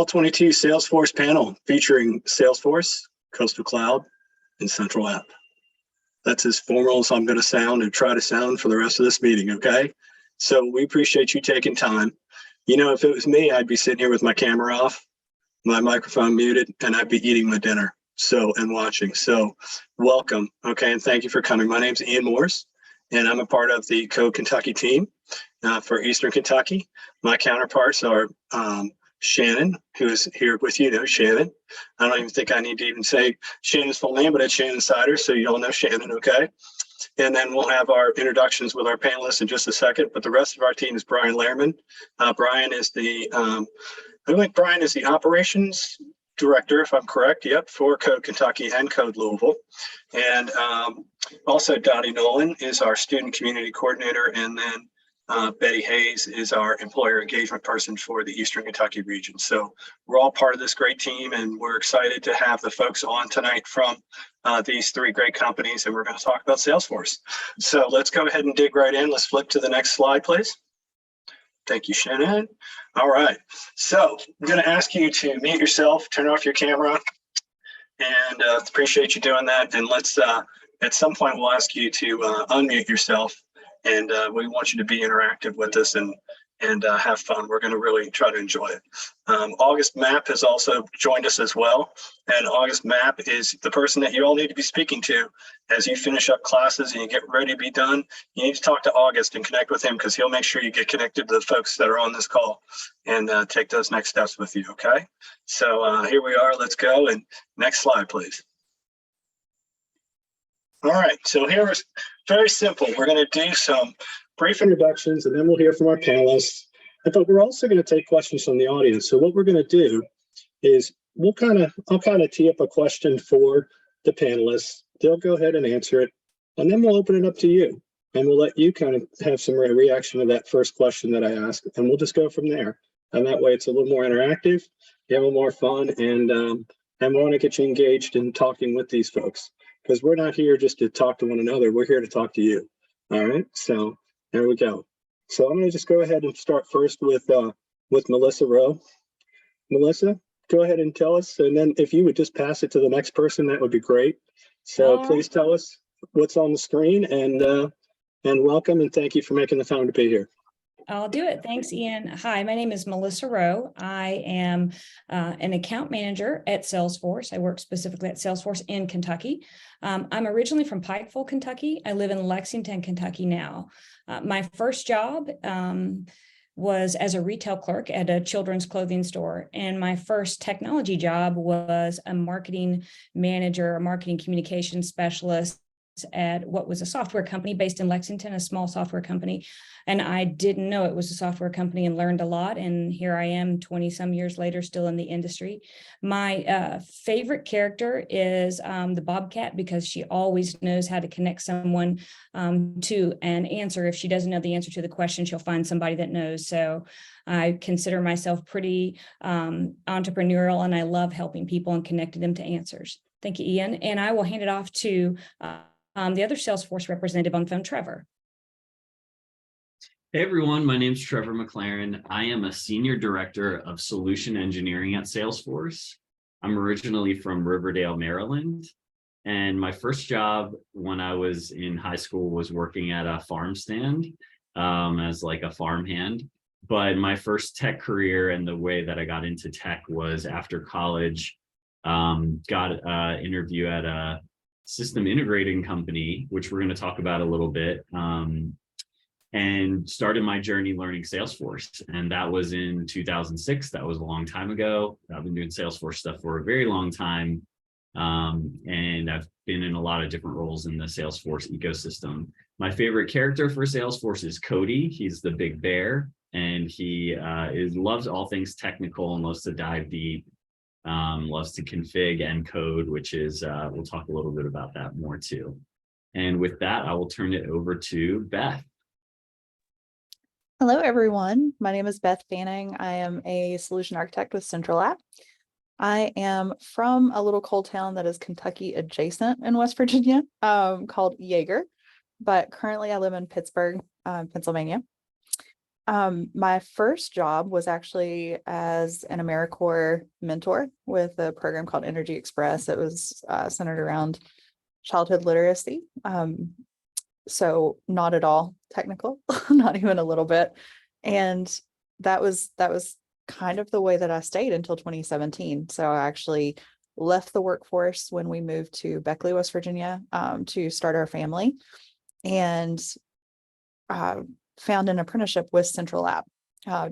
All 22 Salesforce panel featuring Salesforce, Coastal Cloud, and CentralApp. That's as formal as I'm going to sound and try to sound for the rest of this meeting, okay? So we appreciate you taking time. You know, if it was me, I'd be sitting here with my camera off, my microphone muted, and I'd be eating my dinner and watching. So welcome, okay, and thank you for coming. My name's Ian Morse, and I'm a part of the Code Kentucky team for Eastern Kentucky. My counterparts are Shannon, who is here with you, Shannon. I don't even think I need to even say Shannon's full name, but it's Shannon Sider, so you all know Shannon, okay? And then we'll have our introductions with our panelists in just a second, but the rest of our team is Brian Lehrman. Brian is the operations director, if I'm correct, for Code Kentucky and Code Louisville. And also Dottie Nolan is our student community coordinator, and then Betty Hayes is our employer engagement person for the Eastern Kentucky region. So we're all part of this great team, and we're excited to have the folks on tonight from these three great companies, and we're going to talk about Salesforce. So let's go ahead and dig right in. Let's flip to the next slide, please. Thank you, Shannon. All right, so I'm going to ask you to mute yourself, turn off your camera, and appreciate you doing that. And let's, at some point, we'll ask you to unmute yourself. And we want you to be interactive with us and have fun. We're going to really try to enjoy it. August Mapp has also joined us as well. And August Mapp is the person that you all need to be speaking to as you finish up classes and you get ready to be done. You need to talk to August and connect with him, because he'll make sure you get connected to the folks that are on this call and take those next steps with you, okay? So here we are. Let's go. And next slide, please. All right, so here's very simple. We're going to do some brief introductions, and then we'll hear from our panelists. But we're also going to take questions from the audience. So what we're going to do is I'll kind of tee up a question for the panelists. They'll go ahead and answer it, and then we'll open it up to you, and we'll let you kind of have some reaction to that first question that I asked, and we'll just go from there. And that way, it's a little more interactive, you have a little more fun, and we want to get you engaged in talking with these folks, because we're not here just to talk to one another. We're here to talk to you. All right, so there we go. So I'm going to just go ahead and start first with Melissa Rowe. Melissa, go ahead and tell us, and then if you would just pass it to the next person, that would be great. So please tell us what's on the screen, and welcome, and thank you for making the time to be here. I'll do it. Thanks, Ian. Hi, my name is Melissa Rowe. I am an account manager at Salesforce. I work specifically at Salesforce in Kentucky. I'm originally from Pikeville, Kentucky. I live in Lexington, Kentucky now. My first job was as a retail clerk at a children's clothing store. And my first technology job was a marketing manager, a marketing communications specialist at what was a software company based in Lexington, a small software company. And I didn't know it was a software company and learned a lot. And here I am 20 some years later, still in the industry. My favorite character is the Bobcat, because she always knows how to connect someone to an answer. If she doesn't know the answer to the question, she'll find somebody that knows. So I consider myself pretty entrepreneurial, and I love helping people and connecting them to answers. Thank you, Ian. And I will hand it off to the other Salesforce representative on the phone, Trevor. Hey everyone, my name is Trevor McLaren. I am a Senior Director of Solution Engineering at Salesforce. I'm originally from Riverdale, Maryland. And my first job when I was in high school was working at a farm stand as like a farmhand. But my first tech career and the way that I got into tech was after college, got an interview at a system integrating company, which we're going to talk about a little bit, and started my journey learning Salesforce. And that was in 2006. That was a long time ago. I've been doing Salesforce stuff for a very long time. And I've been in a lot of different roles in the Salesforce ecosystem. My favorite character for Salesforce is Cody. He's the big bear, and he loves all things technical and loves to dive deep. Loves to config and code, which is, we'll talk a little bit about that more too. And with that, I will turn it over to Beth. Hello, everyone. My name is Beth Fanning. I am a solution architect with CentralApp. I am from a little coal town that is Kentucky adjacent in West Virginia, called Yeager, but currently I live in Pittsburgh, Pennsylvania. My first job was actually as an AmeriCorps mentor with a program called Energy Express. It was centered around childhood literacy. So not at all technical, not even a little bit. And that was kind of the way that I stayed until 2017. So I actually left the workforce when we moved to Beckley, West Virginia, to start our family, and found an apprenticeship with CentralApp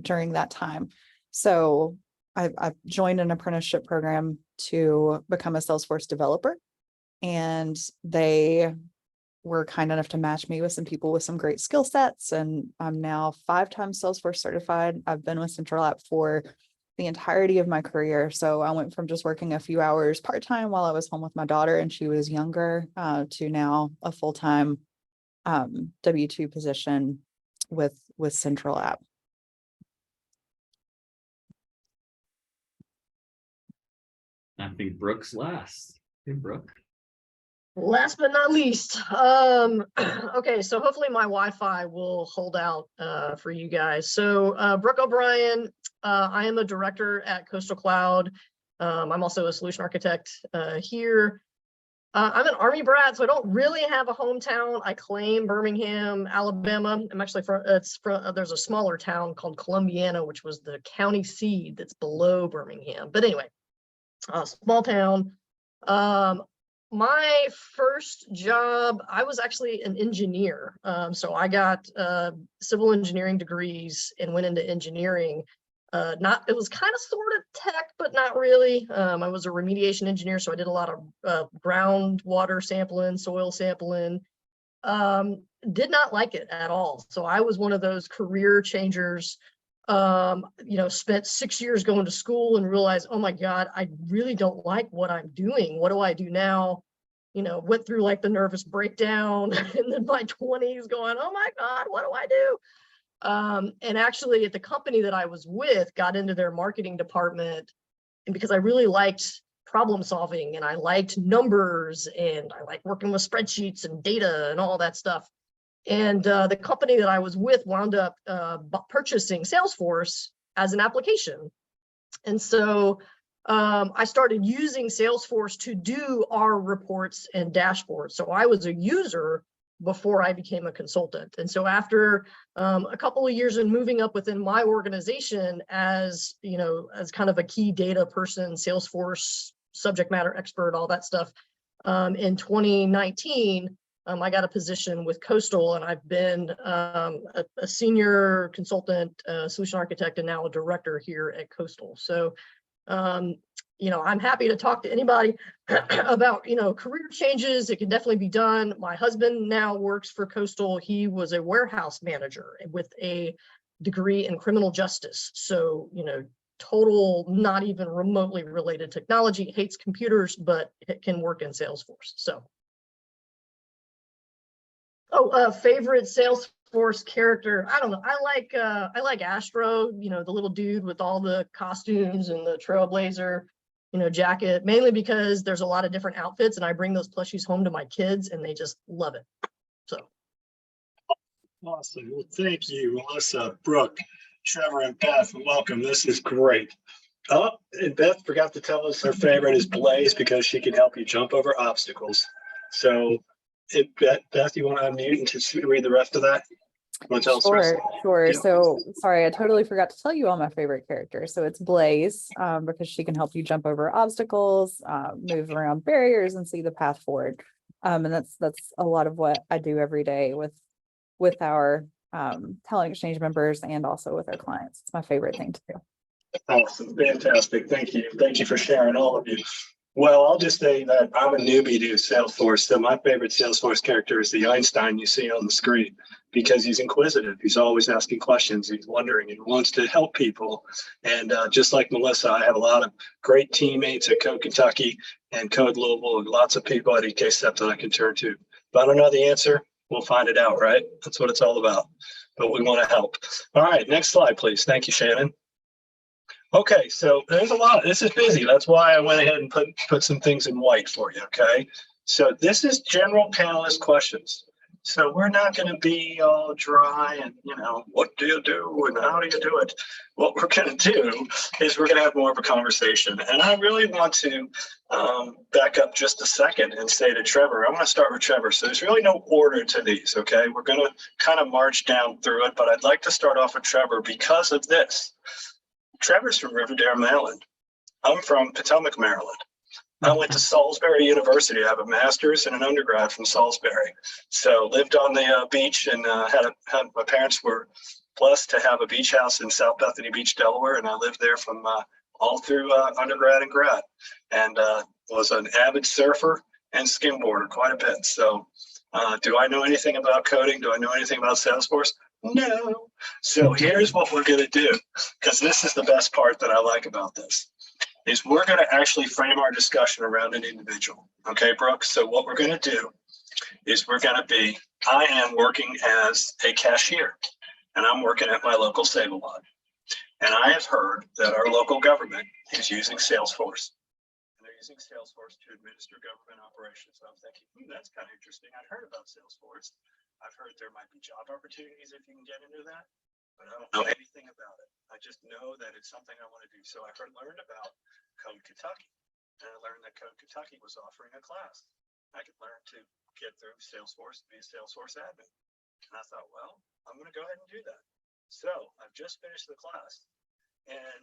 during that time. So I joined an apprenticeship program to become a Salesforce developer, and they were kind enough to match me with some people with some great skill sets. And I'm now 5 times Salesforce certified. I've been with CentralApp for the entirety of my career. So I went from just working a few hours part-time while I was home with my daughter and she was younger, to now a full-time W-2 position with CentralApp. I think Brooke's last. Hey, Brooke. Last but not least, okay, so hopefully my Wi-Fi will hold out for you guys. So Brooke O'Brien, I am a director at Coastal Cloud. I'm also a solution architect here. I'm an Army brat, so I don't really have a hometown. I claim Birmingham, Alabama. I'm actually there's a smaller town called Columbiana, which was the county seat that's below Birmingham. But anyway, small town. My first job, I was actually an engineer. So I got civil engineering degrees and went into engineering. It was kind of sort of tech, but not really. I was a remediation engineer, so I did a lot of groundwater sampling, soil sampling. Did not like it at all. So I was one of those career changers. Spent 6 years going to school and realized, oh my God, I really don't like what I'm doing. What do I do now? Went through like the nervous breakdown and then my 20s going, oh my God, what do I do? And actually at the company that I was with, got into their marketing department, and because I really liked problem solving and I liked numbers and I liked working with spreadsheets and data and all that stuff. And the company that I was with wound up purchasing Salesforce as an application. And so I started using Salesforce to do our reports and dashboards. So I was a user before I became a consultant. And so after a couple of years and moving up within my organization as kind of a key data person, Salesforce subject matter expert, all that stuff, in 2019, I got a position with Coastal, and I've been a senior consultant, solution architect, and now a director here at Coastal. So, I'm happy to talk to anybody about, career changes. It can definitely be done. My husband now works for Coastal. He was a warehouse manager with a degree in criminal justice. So, total, not even remotely related technology, hates computers, but it can work in Salesforce. So. Favorite Salesforce character. I don't know. I like Astro, the little dude with all the costumes and the Trailblazer, jacket, mainly because there's a lot of different outfits and I bring those plushies home to my kids and they just love it. So. Awesome. Well, thank you, Melissa, Brooke, Trevor, and Beth. Welcome. This is great. Oh, and Beth forgot to tell us her favorite is Blaze because she can help you jump over obstacles. So Beth, you want to unmute and just read the rest of that? Sure. Yeah. So sorry, I totally forgot to tell you all my favorite characters. So it's Blaze, because she can help you jump over obstacles, move around barriers, and see the path forward. And that's a lot of what I do every day with our talent exchange members and also with our clients. It's my favorite thing to do. Awesome. Fantastic. Thank you. Thank you for sharing, all of you. Well, I'll just say that I'm a newbie to Salesforce. So my favorite Salesforce character is the Einstein you see on the screen because he's inquisitive. He's always asking questions. He's wondering and wants to help people. And just like Melissa, I have a lot of great teammates at Code Kentucky and Code Louisville and lots of people at EKSEP that I can turn to. If I don't know the answer, we'll find it out, right? That's what it's all about. But we want to help. All right, next slide, please. Thank you, Shannon. Okay, so there's a lot. This is busy. That's why I went ahead and put some things in white for you, okay? So this is general panelist questions. So we're not going to be all dry and, what do you do and how do you do it? What we're going to do is we're going to have more of a conversation. And I really want to back up just a second and say to Trevor, I want to start with Trevor. So there's really no order to these, okay? We're going to kind of march down through it, but I'd like to start off with Trevor because of this. Trevor's from Riverdale, Maryland. I'm from Potomac, Maryland. I went to Salisbury University. I have a master's and an undergrad from Salisbury. So lived on the beach and had my parents were blessed to have a beach house in South Bethany Beach, Delaware. And I lived there from all through undergrad and grad, and was an avid surfer and skimboarder quite a bit. So do I know anything about coding? Do I know anything about Salesforce? No. So here's what we're going to do, because this is the best part that I like about this. Is we're going to actually frame our discussion around an individual. Okay, Brooke? So what we're going to do is I am working as a cashier, and I'm working at my local Save-A-Lot. And I have heard that our local government is using Salesforce. And they're using Salesforce to administer government operations. I'm thinking, that's kind of interesting. I've heard about Salesforce. I've heard there might be job opportunities if you can get into that, but I don't know anything about it. I just know that it's something I want to do. So I learned about Code Kentucky, and I learned that Code Kentucky was offering a class. I could learn to get through Salesforce and be a Salesforce admin. And I thought, well, I'm going to go ahead and do that. So I've just finished the class, and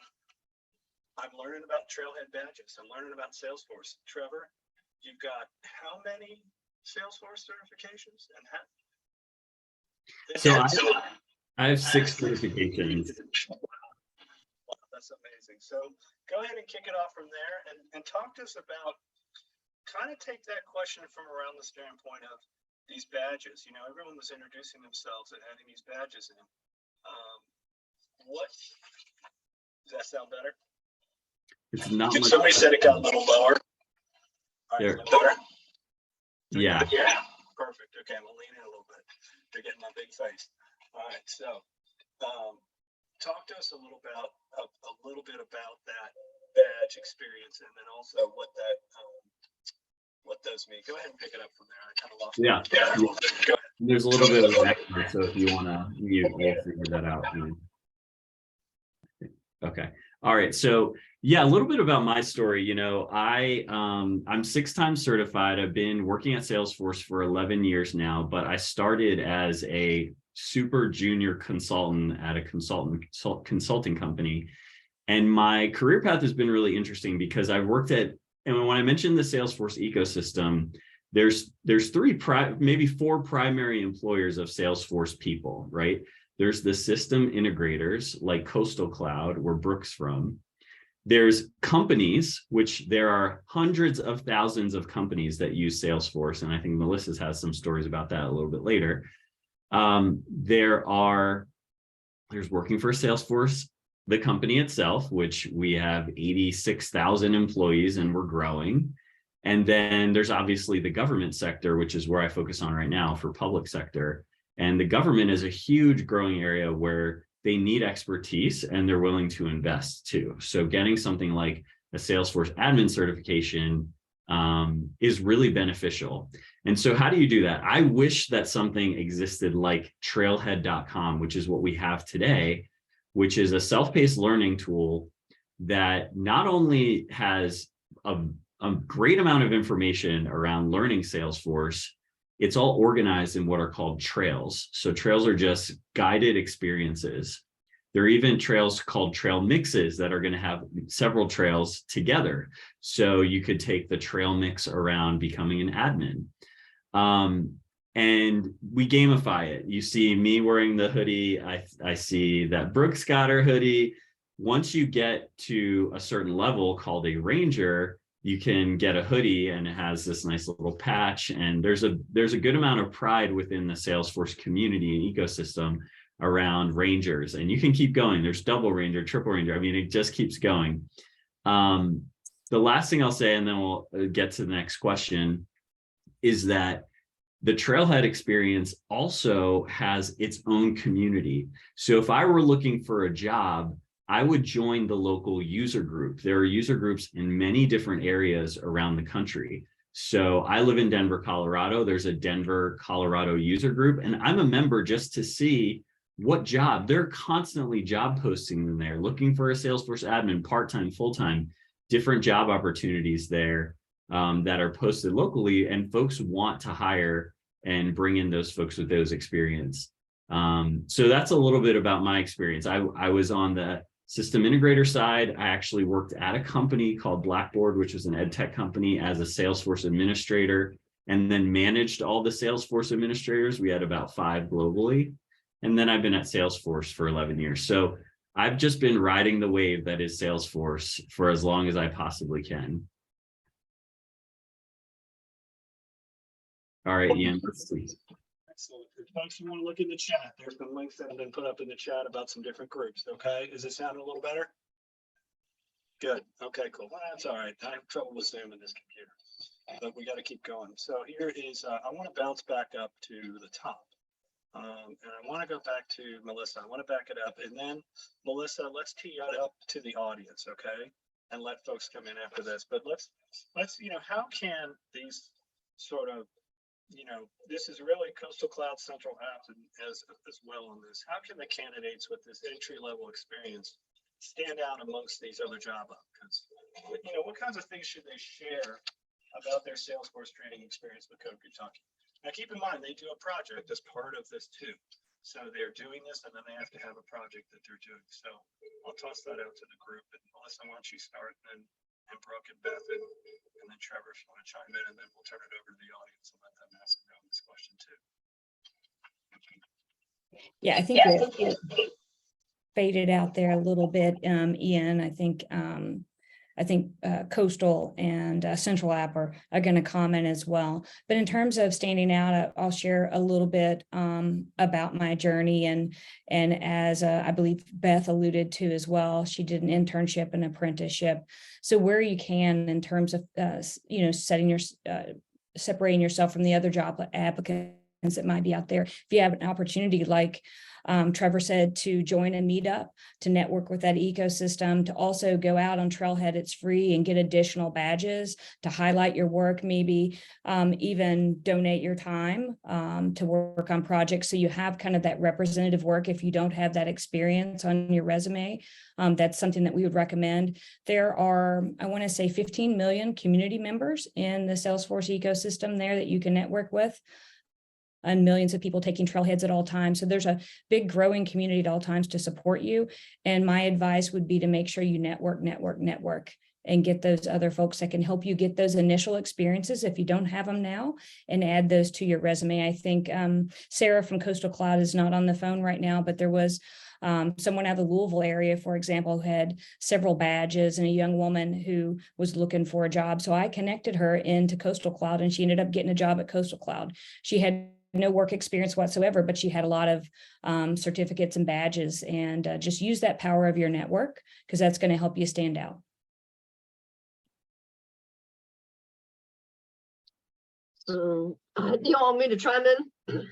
I'm learning about Trailhead badges. I'm learning about Salesforce. Trevor, you've got how many Salesforce certifications? And I have 6 certifications. Wow, that's amazing. So go ahead and kick it off from there and talk to us about, kind of take that question from around the standpoint of these badges. Everyone was introducing themselves and adding these badges in. Does that sound better? It's not Can much. somebody said it got a little lower? All right, There. better? Yeah. Yeah. Perfect. Okay, I'm gonna lean in a little bit. They're getting my big face. All right, so talk to us a little bit about that badge experience, and then also what those mean. Go ahead and pick it up from there. I kind of lost. Yeah. A little bit. Go ahead. There's a little bit of an echo, so if you want to mute, we'll figure that out. Okay. All right. So yeah, a little bit about my story. I'm 6 times certified. I've been working at Salesforce for 11 years now, but I started as a super junior consultant at a consulting company. And my career path has been really interesting because I've worked and when I mentioned the Salesforce ecosystem, there's 3, maybe 4 primary employers of Salesforce people, right? There's the system integrators like Coastal Cloud, where Brooke's from. There's companies, which there are hundreds of thousands of companies that use Salesforce. And I think Melissa has some stories about that a little bit later. There's working for Salesforce, the company itself, which we have 86,000 employees and we're growing. And then there's obviously the government sector, which is where I focus on right now for public sector. And the government is a huge growing area where they need expertise and they're willing to invest too. So getting something like a Salesforce admin certification is really beneficial. And so how do you do that? I wish that something existed like Trailhead.com, which is what we have today, which is a self-paced learning tool that not only has a great amount of information around learning Salesforce, it's all organized in what are called trails. So trails are just guided experiences. There are even trails called trail mixes that are going to have several trails together. So you could take the trail mix around becoming an admin. And we gamify it. You see me wearing the hoodie. I see that Brooke's got her hoodie. Once you get to a certain level called a ranger, you can get a hoodie and it has this nice little patch. And there's a good amount of pride within the Salesforce community and ecosystem around rangers. And you can keep going. There's double ranger, triple ranger. I mean, it just keeps going. The last thing I'll say, and then we'll get to the next question, is that the Trailhead experience also has its own community. So if I were looking for a job, I would join the local user group. There are user groups in many different areas around the country. So I live in Denver, Colorado. There's a Denver, Colorado user group, and I'm a member just to see what job. They're constantly job posting in there, looking for a Salesforce admin, part-time, full-time, different job opportunities there that are posted locally, and folks want to hire and bring in those folks with those experience. So that's a little bit about my experience. I was on the system integrator side. I actually worked at a company called Blackboard, which was an ed tech company, as a Salesforce administrator, and then managed all the Salesforce administrators. We had about 5 globally. And then I've been at Salesforce for 11 years. So I've just been riding the wave that is Salesforce for as long as I possibly can. All right, Ian, let's see. Excellent. If folks, you want to look in the chat, there's some links that have been put up in the chat about some different groups. Okay, is it sounding a little better? Good. Okay, cool. Well, that's all right. I have trouble with Zoom in this computer, but we got to keep going. So here is, I want to bounce back up to the top. And I want to go back to Melissa. I want to back it up. And then, Melissa, let's tee it up to the audience, okay? And let folks come in after this. But let's how can these sort of, this is really Coastal Cloud CentralApp as well on this. How can the candidates with this entry-level experience stand out amongst these other job applicants? What kinds of things should they share about their Salesforce training experience with Code Kentucky? Now, keep in mind, they do a project as part of this too. So they're doing this, and then they have to have a project that they're doing. So I'll toss that out to the group. And Melissa, why don't you start, and Brooke and Beth, and then Trevor, if you want to chime in, and then we'll turn it over to the audience and let them ask them this question too. Yeah, I think it faded out there a little bit, Ian. I think Coastal and CentralApp are going to comment as well. But in terms of standing out, I'll share a little bit about my journey. And as I believe Beth alluded to as well, she did an internship and apprenticeship. So where you can, in terms of, separating yourself from the other job applicants that might be out there. If you have an opportunity, like Trevor said, to join a meetup, to network with that ecosystem, to also go out on Trailhead, it's free, and get additional badges to highlight your work, maybe even donate your time to work on projects. So you have kind of that representative work. If you don't have that experience on your resume, that's something that we would recommend. There are, I want to say, 15 million community members in the Salesforce ecosystem there that you can network with, and millions of people taking trailheads at all times. So there's a big growing community at all times to support you. And my advice would be to make sure you network, and get those other folks that can help you get those initial experiences if you don't have them now, and add those to your resume. I think Sarah from Coastal Cloud is not on the phone right now, but there was someone out of the Louisville area, for example, who had several badges, and a young woman who was looking for a job. So I connected her into Coastal Cloud, and she ended up getting a job at Coastal Cloud. She had no work experience whatsoever, but she had a lot of certificates and badges, and just use that power of your network, because that's going to help you stand out. So do you want me to chime in?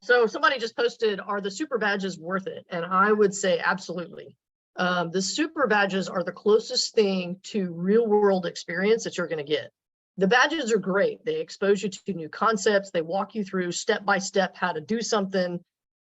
So somebody just posted, are the super badges worth it? And I would say absolutely. The super badges are the closest thing to real world experience that you're going to get. The badges are great. They expose you to new concepts. They walk you through step by step how to do something.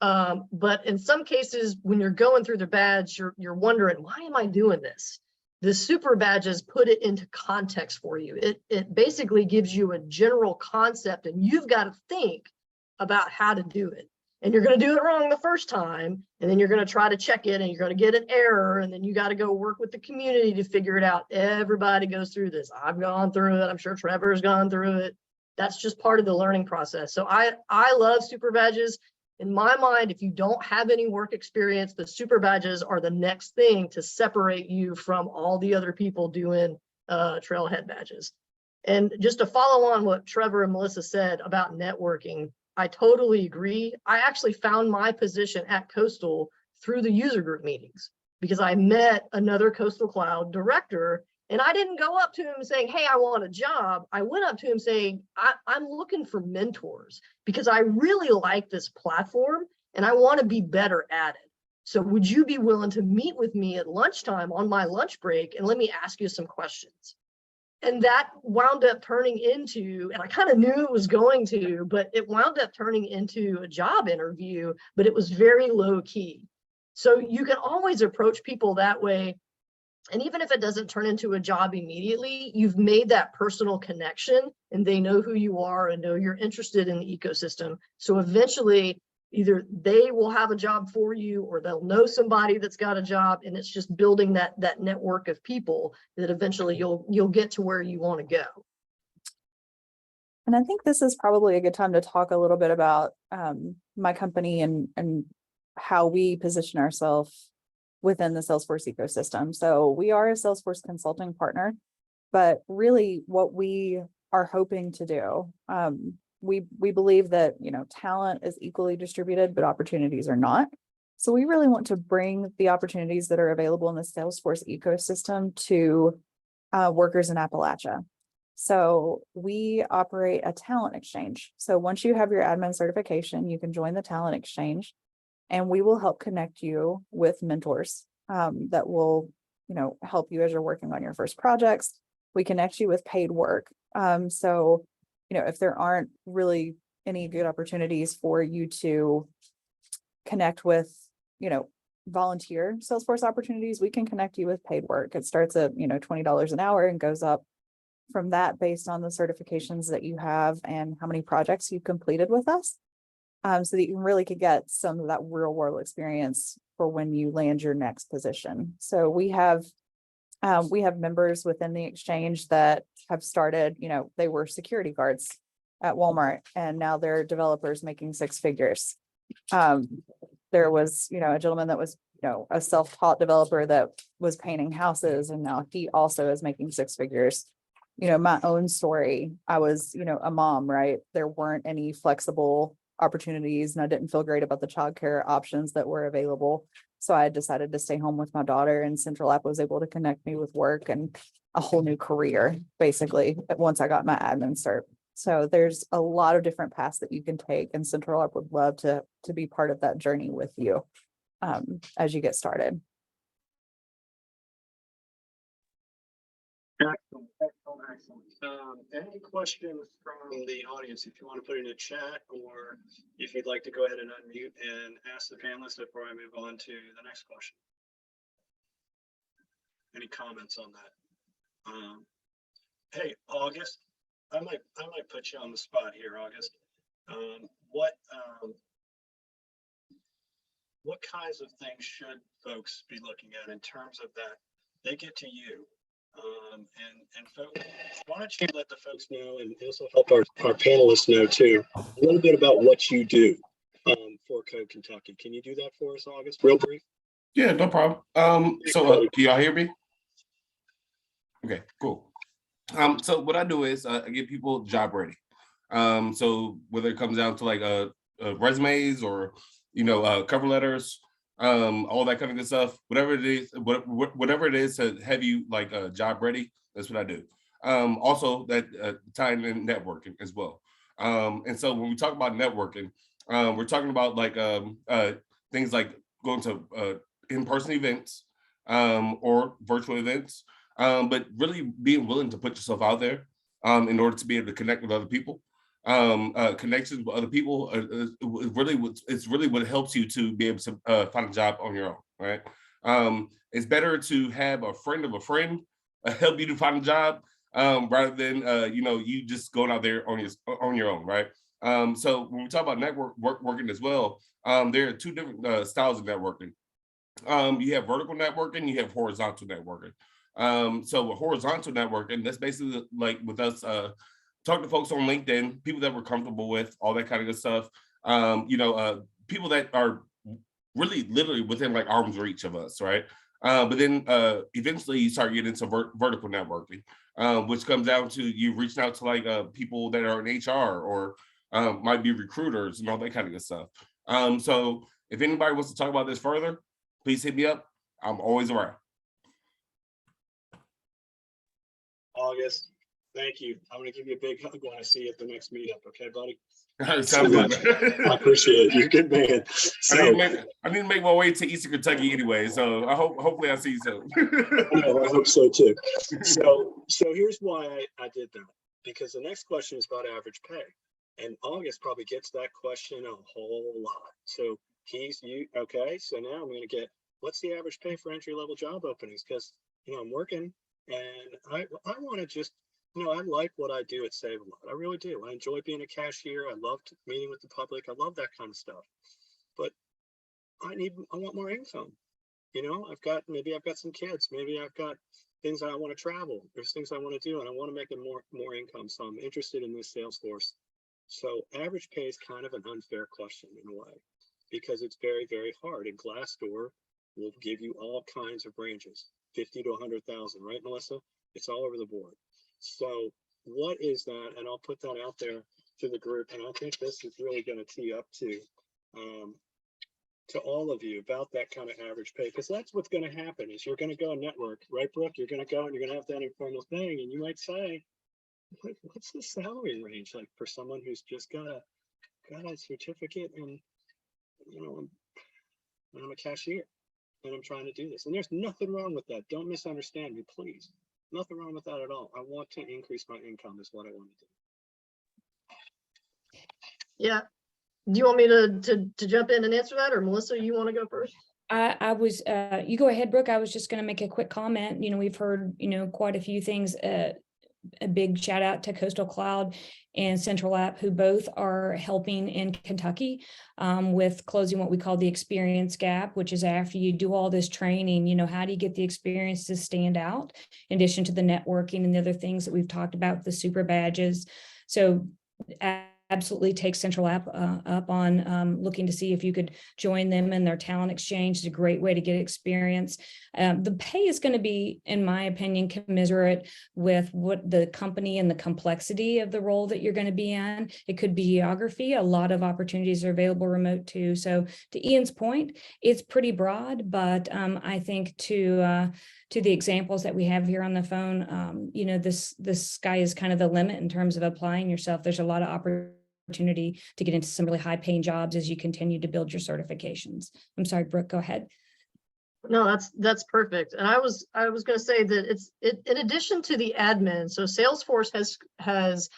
But in some cases, when you're going through the badge, you're wondering, why am I doing this? The super badges put it into context for you. It basically gives you a general concept, and you've got to think about how to do it. And you're going to do it wrong the first time, and then you're going to try to check it, and you're going to get an error, and then you got to go work with the community to figure it out. Everybody goes through this. I've gone through it. I'm sure Trevor's gone through it. That's just part of the learning process. So I love super badges. In my mind, if you don't have any work experience, the super badges are the next thing to separate you from all the other people doing trailhead badges. And just to follow on what Trevor and Melissa said about networking, I totally agree. I actually found my position at Coastal through the user group meetings, because I met another Coastal Cloud director, and I didn't go up to him saying, hey, I want a job. I went up to him saying, I'm looking for mentors, because I really like this platform and I want to be better at it. So would you be willing to meet with me at lunchtime on my lunch break, and let me ask you some questions? And that wound up turning into, and I kind of knew it was going to, but it wound up turning into a job interview, but it was very low key. So you can always approach people that way. And even if it doesn't turn into a job immediately, you've made that personal connection and they know who you are and know you're interested in the ecosystem. So eventually, either they will have a job for you or they'll know somebody that's got a job, and it's just building that network of people that eventually you'll get to where you want to go. And I think this is probably a good time to talk a little bit about my company and how we position ourselves within the Salesforce ecosystem. So we are a Salesforce consulting partner, but really what we are hoping to do, we believe that, you know, talent is equally distributed, but opportunities are not. So we really want to bring the opportunities that are available in the Salesforce ecosystem to workers in Appalachia. So we operate a talent exchange. So once you have your admin certification, you can join the talent exchange, and we will help connect you with mentors that will, you know, help you as you're working on your first projects. We connect you with paid work. So, you know, if there aren't really any good opportunities for you to connect with, you know, volunteer Salesforce opportunities, we can connect you with paid work. It starts at, you know, $20 an hour and goes up from that based on the certifications that you have and how many projects you've completed with us. So that you really could get some of that real world experience for when you land your next position. So we have members within the exchange that have started, you know, they were security guards at Walmart and now they're developers making six figures. There was, you know, a gentleman that was, you know, a self-taught developer that was painting houses and now he also is making six figures. You know, my own story, I was, you know, a mom, right? There weren't any flexible opportunities and I didn't feel great about the childcare options that were available. So I decided to stay home with my daughter, and CentralApp was able to connect me with work and a whole new career, basically, once I got my admin cert. So there's a lot of different paths that you can take, and CentralApp would love to be part of that journey with you as you get started. Excellent, excellent, excellent. Any questions from the audience? If you want to put it in a chat, or if you'd like to go ahead and unmute and ask the panelists before I move on to the next question. Any comments on that? Hey, August, I might put you on the spot here, August. What kinds of things should folks be looking at in terms of that? They get to you. And folks, why don't you let the folks know, and this will help our panelists know too, a little bit about what you do for Code Kentucky. Can you do that for us, August, real brief? Yeah, no problem. Can y'all hear me? Okay, cool. So what I do is I get people job ready. So whether it comes down to like resumes or, you know, cover letters, all that kind of good stuff, whatever it is to have you like job ready, that's what I do. Also that time in networking as well. And so when we talk about networking, we're talking about like things like going to in-person events or virtual events, but really being willing to put yourself out there in order to be able to connect with other people. Connections with other people it's really what helps you to be able to find a job on your own, right? It's better to have a friend of a friend help you to find a job rather than you know, you just going out there on your own, right? So when we talk about working as well, there are two different styles of networking. You have vertical networking, you have horizontal networking. So with horizontal networking, that's basically like with us talk to folks on LinkedIn, people that we're comfortable with, all that kind of good stuff. You know, people that are really literally within like arm's reach of us, right? But then eventually you start getting into vertical networking, which comes down to you reaching out to like people that are in HR or might be recruiters and all that kind of good stuff. So if anybody wants to talk about this further, please hit me up. I'm always around. August, Thank you. I'm going to give you a big hug when I see you at the next meetup. Okay, buddy? Sounds good. I appreciate it. You're a good man. So, I need to make my way to Eastern Kentucky anyway, so hopefully I see you soon. I hope so too. So here's why I did that, because the next question is about average pay, and August probably gets that question a whole lot. So okay? So now I'm going to get, what's the average pay for entry level job openings? Because I'm working, and I want to just, I like what I do at Save a Lot. I really do. I enjoy being a cashier. I love meeting with the public. I love that kind of stuff. But I want more income. Maybe I've got some kids. Maybe I've got things I want to travel. There's things I want to do, and I want to make it more income. So I'm interested in this Salesforce. So average pay is kind of an unfair question in a way, because it's very, very hard. And Glassdoor will give you all kinds of ranges, 50 to 100,000, right, Melissa? It's all over the board. So what is that? And I'll put that out there to the group. And I think this is really going to tee up to all of you about that kind of average pay, because that's what's going to happen is you're going to go and network, right, Brooke? You're going to go and you're going to have that informal thing. And you might say, what's the salary range like for someone who's just got a certificate and, I'm a cashier and I'm trying to do this. And there's nothing wrong with that. Don't misunderstand me, please. Nothing wrong with that at all. I want to increase my income is what I want to do. Yeah. Do you want me to jump in and answer that, or Melissa, you want to go first? I was, you go ahead, Brooke. I was just going to make a quick comment. We've heard, quite a few things. A big shout out to Coastal Cloud and CentralApp, who both are helping in Kentucky with closing what we call the experience gap, which is after you do all this training, how do you get the experience to stand out in addition to the networking and the other things that we've talked about, the super badges. So absolutely take CentralApp up on looking to see if you could join them in their talent exchange. It's a great way to get experience. The pay is going to be, in my opinion, commensurate with what the company and the complexity of the role that you're going to be in. It could be geography. A lot of opportunities are available remote too. So to Ian's point, it's pretty broad, but I think to the examples that we have here on the phone, this sky is kind of the limit in terms of applying yourself. There's a lot of opportunity to get into some really high paying jobs as you continue to build your certifications. I'm sorry, Brooke, go ahead. No, that's perfect. And I was going to say that in addition to the admin, so Salesforce has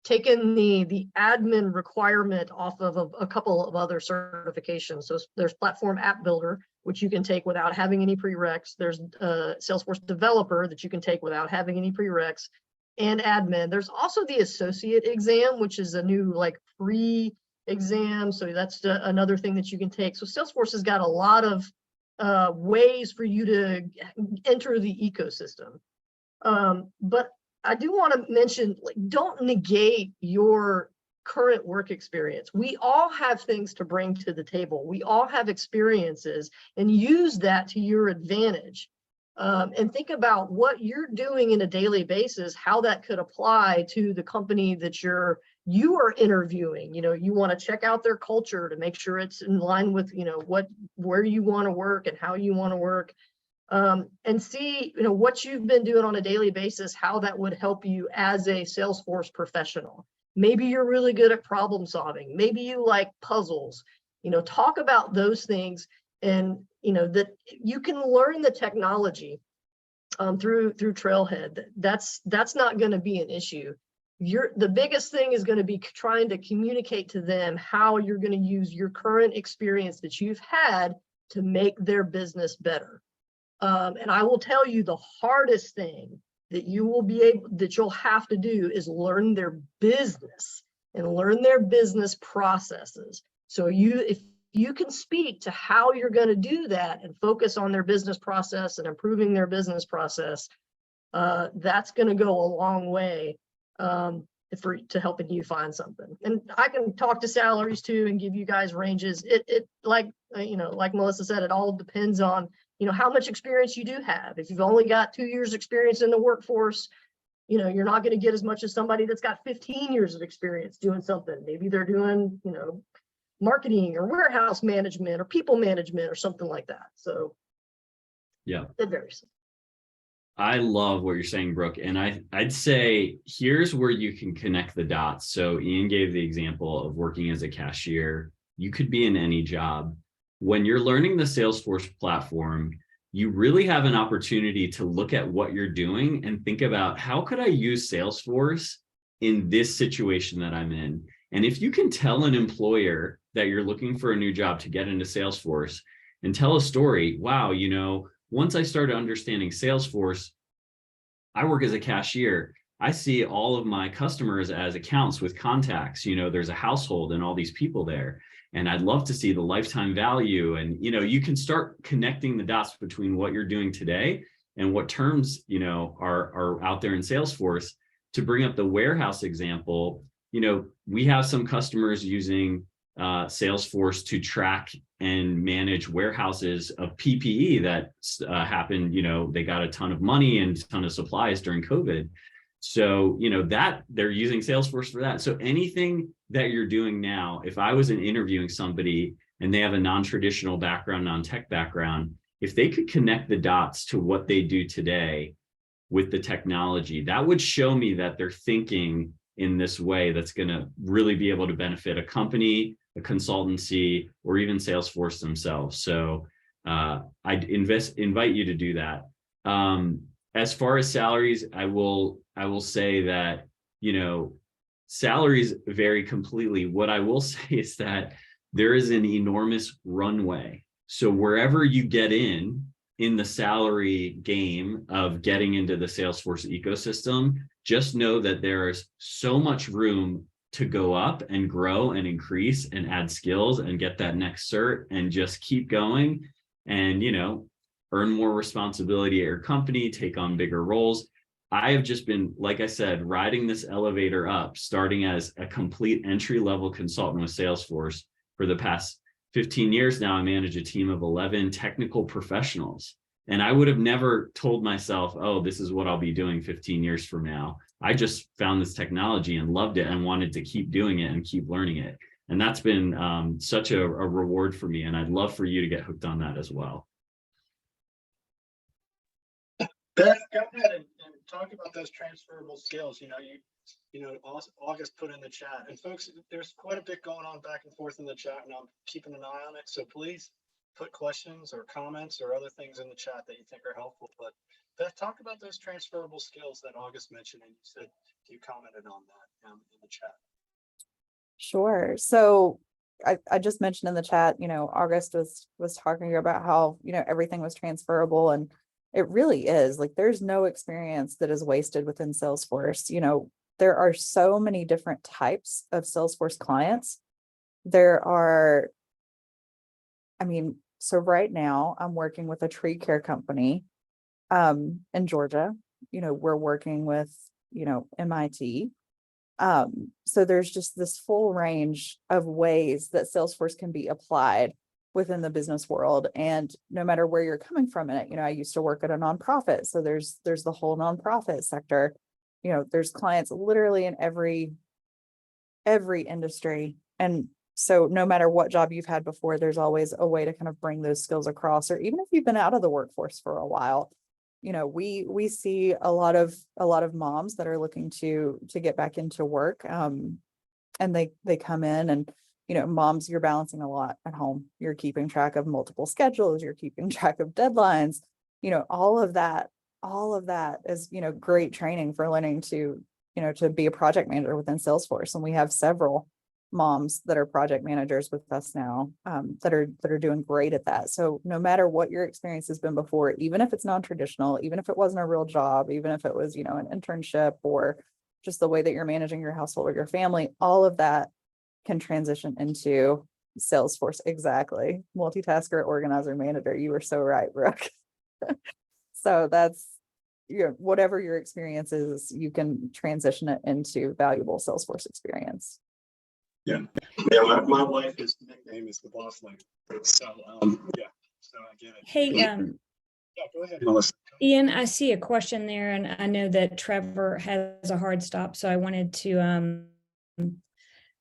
taken the admin requirement off of a couple of other certifications. So there's Platform App Builder, which you can take without having any prereqs. There's Salesforce Developer that you can take without having any prereqs, and admin. There's also the associate exam, which is a new free exam. So that's another thing that you can take. So Salesforce has got a lot of ways for you to enter the ecosystem. But I do want to mention, don't negate your current work experience. We all have things to bring to the table. We all have experiences, and use that to your advantage. And think about what you're doing in a daily basis, how that could apply to the company that you are interviewing. You want to check out their culture to make sure it's in line with, where you want to work and how you want to work. And see, what you've been doing on a daily basis, how that would help you as a Salesforce professional. Maybe you're really good at problem solving. Maybe you like puzzles. Talk about those things, and that you can learn the technology through Trailhead. That's not going to be an issue. The biggest thing is going to be trying to communicate to them how you're going to use your current experience that you've had to make their business better. And I will tell you, the hardest thing that you'll have to do is learn their business and learn their business processes. So if you can speak to how you're going to do that and focus on their business process and improving their business process, that's going to go a long way to helping you find something. And I can talk to salaries too and give you guys ranges. Like Melissa said, it all depends on how much experience you do have. If you've only got 2 years experience in the workforce, you're not going to get as much as somebody that's got 15 years of experience doing something. Maybe they're doing marketing or warehouse management or people management or something like that. So yeah, it varies. I love what you're saying, Brooke. And I'd say here's where you can connect the dots. So Ian gave the example of working as a cashier. You could be in any job. When you're learning the Salesforce platform, you really have an opportunity to look at what you're doing and think about, how could I use Salesforce in this situation that I'm in? And if you can tell an employer that you're looking for a new job to get into Salesforce and tell a story, wow, you know, once I started understanding Salesforce, I work as a cashier. I see all of my customers as accounts with contacts. You know, there's a household and all these people there. And I'd love to see the lifetime value. And, you know, you can start connecting the dots between what you're doing today and what terms, you know, are out there in Salesforce. To bring up the warehouse example, you know, we have some customers using Salesforce to track and manage warehouses of PPE that happened. You know, they got a ton of money and a ton of supplies during COVID. So, you know, that they're using Salesforce for that. So anything that you're doing now, if I was interviewing somebody and they have a non-traditional background, non-tech background, if they could connect the dots to what they do today with the technology, that would show me that they're thinking in this way that's going to really be able to benefit a company, a consultancy, or even Salesforce themselves. So I'd invite you to do that. As far as salaries, I will say that, you know, salaries vary completely. What I will say is that there is an enormous runway. So wherever you get in the salary game of getting into the Salesforce ecosystem, just know that there is so much room to go up and grow and increase and add skills and get that next cert and just keep going and, you know, earn more responsibility at your company, take on bigger roles. I have just been, like I said, riding this elevator up, starting as a complete entry-level consultant with Salesforce. For the past 15 years now, I manage a team of 11 technical professionals. And I would have never told myself, oh, this is what I'll be doing 15 years from now. I just found this technology and loved it and wanted to keep doing it and keep learning it. And that's been such a reward for me. And I'd love for you to get hooked on that as well. Beth, go ahead and talk about those transferable skills. You know, August put in the chat, and folks, there's quite a bit going on back and forth in the chat, and I'm keeping an eye on it. So please put questions or comments or other things in the chat that you think are helpful. But Beth, talk about those transferable skills that August mentioned, and you said you commented on that in the chat. Sure. So I just mentioned in the chat, you know, August was talking about how, you know, everything was transferable, and it really is. Like, there's no experience that is wasted within Salesforce. You know, there are so many different types of Salesforce clients. There are, I mean, so right now I'm working with a tree care company in Georgia. You know, we're working with, you know, MIT. So there's just this full range of ways that Salesforce can be applied within the business world. And no matter where you're coming from in it, you know, I used to work at a nonprofit. So there's the whole nonprofit sector. You know, there's clients literally in every industry. And so no matter what job you've had before, there's always a way to kind of bring those skills across. Or even if you've been out of the workforce for a while, you know, we see a lot of moms that are looking to get back into work. And they come in, and, you know, moms, you're balancing a lot at home. You're keeping track of multiple schedules, you're keeping track of deadlines, you know, all of that is, you know, great training for learning to, you know, to be a project manager within Salesforce. And we have several moms that are project managers with us now, that are doing great at that. So no matter what your experience has been before, even if it's non-traditional, even if it wasn't a real job, even if it was, you know, an internship or just the way that you're managing your household or your family, all of that can transition into Salesforce. Exactly. Multitasker, organizer, manager. You were so right, Brooke. So that's, you know, whatever your experience is, you can transition it into valuable Salesforce experience. Yeah, my wife's nickname is the boss lady. So yeah, so I get it. Hey, yeah, go ahead, Melissa. Ian, I see a question there, and I know that Trevor has a hard stop, so I wanted to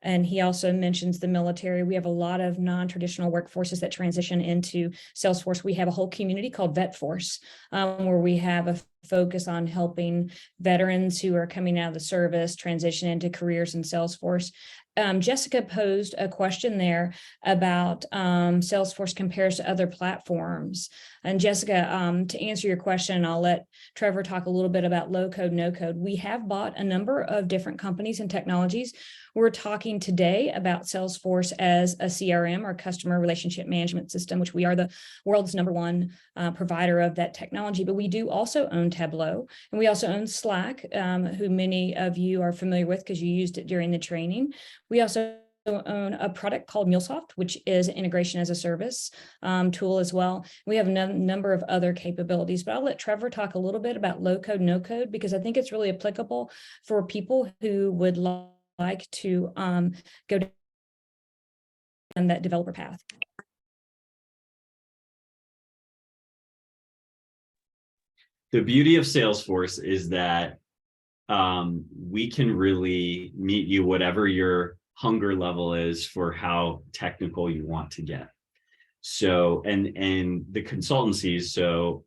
And he also mentions the military. We have a lot of non-traditional workforces that transition into Salesforce. We have a whole community called VetForce, where we have a focus on helping veterans who are coming out of the service transition into careers in Salesforce. Jessica posed a question there about Salesforce compares to other platforms. And Jessica, to answer your question, I'll let Trevor talk a little bit about low code, no code. We have bought a number of different companies and technologies. We're talking today about Salesforce as a CRM, or customer relationship management system, which we are the world's #1 provider of that technology. But we do also own Tableau, and we also own Slack, who many of you are familiar with because you used it during the training. We also own a product called MuleSoft, which is an integration as a service tool as well. We have a number of other capabilities, but I'll let Trevor talk a little bit about low code, no code, because I think it's really applicable for people who would like to go down that developer path. The beauty of Salesforce is that we can really meet you whatever your hunger level is for how technical you want to get. So, and the consultancies, so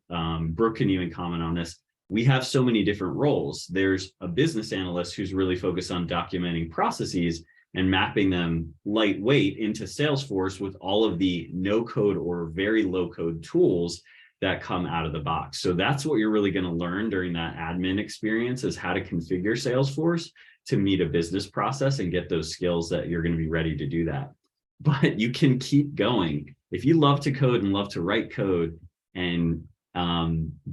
Brooke, can you even comment on this? We have so many different roles. There's a business analyst who's really focused on documenting processes and mapping them lightweight into Salesforce with all of the no code or very low code tools that come out of the box. So that's what you're really going to learn during that admin experience, is how to configure Salesforce to meet a business process and get those skills that you're going to be ready to do that. But you can keep going. If you love to code and love to write code and